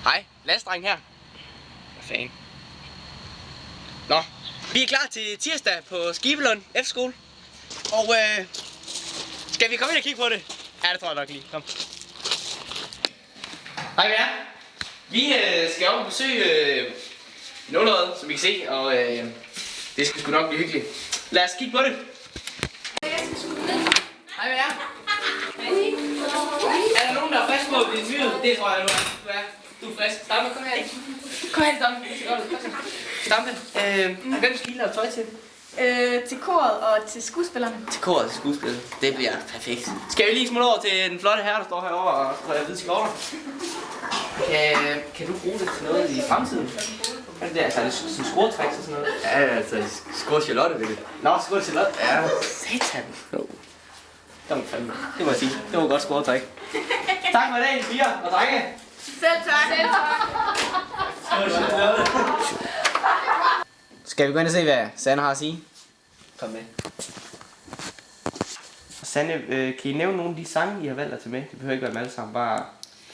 Hej, lastdreng her. Hvad fanden? Nå, vi er klar til tirsdag på Skibelund F-skole. Og skal vi komme ind og kigge på det? Ja, det tror jeg nok lige. Kom. Hej med jer. Vi skal op og besøge nulleret, som I kan se, og det skal sgu nok blive hyggeligt. Lad os kigge på det. Hej med jer. Er der nogen, der er frisk på at blive interviewet? Det tror jeg, du er. Du er frisk. Stampe, kom her. Kom her, Stampe. Stampe, hvem skal I lave tøj til? Til koret og til skuespillerne. Til koret og til skuespillerne. Det bliver perfekt. Skal vi lige smutte over til den flotte herre, der står herovre og spreder hvide skjorter? Kan du bruge det til noget i fremtiden? Er det der, altså er det sådan scoretræks og sådan noget? Ja, altså score Charlotte ved det. Nå, score Charlotte? Ja, satan. No. Det må jeg sige. Det var godt scoretræk. Tak for i dag, piger og drenge. Selv tak. Selv tak. Skal vi gå ind og se, hvad Sanne har at sige? Kom med. Sanne, kan I nævne nogle af de sange, I har valgt at tage med? Det behøver ikke være dem alle sammen, bare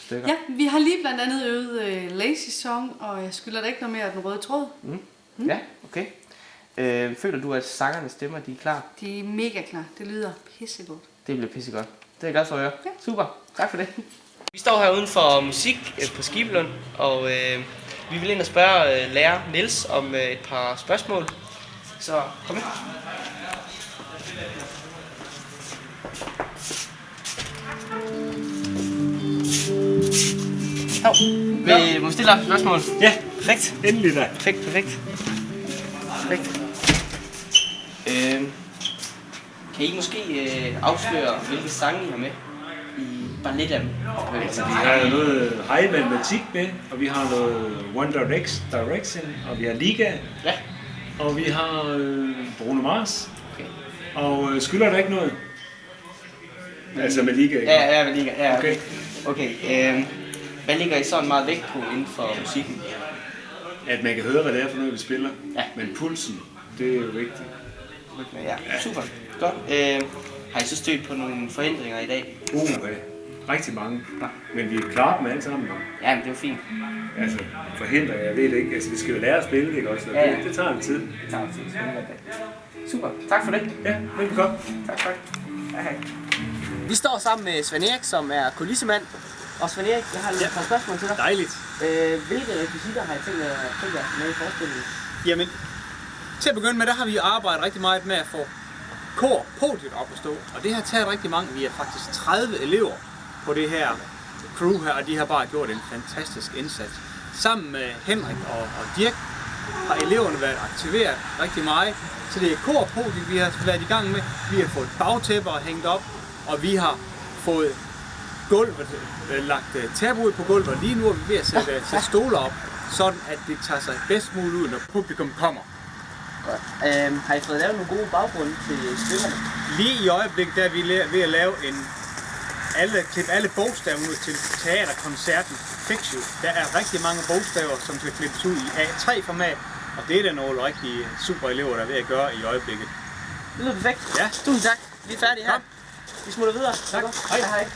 stykker. Ja, vi har lige blandt andet øvet Lazy Song, og jeg skylder da ikke noget mere af den røde tråd. Ja, okay. Føler du, at sangernes stemmer, de er klar? De er mega klar. Det lyder pissegodt. Det bliver pissegodt. Det er jeg glad for at høre. Ja. Super. Tak for det. Vi står her uden for musik på Skibelund, og vi vil ind og spørge lærer Niels om et par spørgsmål. Så kom med. Må vi stille op et spørgsmål? Ja, Perfekt. endelig da. Perfekt. Kan I måske afsløre, hvilke sange I har med? Bare lidt af dem. Altså, vi har noget high matematik med, og vi har noget One Direction, og vi har Liga, Ja. og vi har Bruno Mars. Okay. Og skylder der ikke noget? Altså med Liga, ikke? Ja, med Liga. Ja, Okay. Okay. Hvad ligger I sådan meget vægt på inden for musikken? At man kan høre, hvad det er for noget, vi spiller. Ja. Men pulsen, det er jo vigtigt. Ja, super. Godt. Har I så stødt på nogle forhindringer i dag? Rigtig mange. Men vi er klart med alle sammen. Ja, men det er jo fint. Altså, forhindringer, jeg ved det ikke. Altså, vi skal jo lære at spille det, ikke også? Ja. Det tager en tid. Det tager tid. Super. Tak for det. Ja, velbekomme. Tak. Hej. Vi står sammen med Svend Erik, som er kulissemand. Og Svend Erik, jeg har lidt par spørgsmål til dig. Dejligt. Hvilke rekvisitter har I tænkt jer med i forestillingen? Jamen, til at begynde med, der har vi arbejdet rigtig meget med at få podiet op at stå. Og det har taget rigtig mange. Vi er faktisk 30 elever på det her crew her, og de har bare gjort en fantastisk indsats. Sammen med Henrik og Dirk har eleverne været aktiveret rigtig meget. Så det er podiet, vi har været i gang med. Vi har fået bagtæpper hængt op, og vi har fået gulvet, lagt tæppe ud på gulvet, og lige nu er vi ved at sætte stoler op, sådan at det tager sig bedst muligt ud, når publikum kommer. Godt. Har I fået lavet nogle gode baggrunde til spillerne? Lige i øjeblikket der er vi ved at lave klippe alle bogstaver ud til teaterkoncerten Fix You. Der er rigtig mange bogstaver, som skal klippes ud i A3-format, og det er der nogle rigtig super elever, der er ved at gøre i øjeblikket. Det lyder perfekt. Ja. Tusind tak. Vi er færdige her. Kom. Vi smutter videre. Tak. Hej.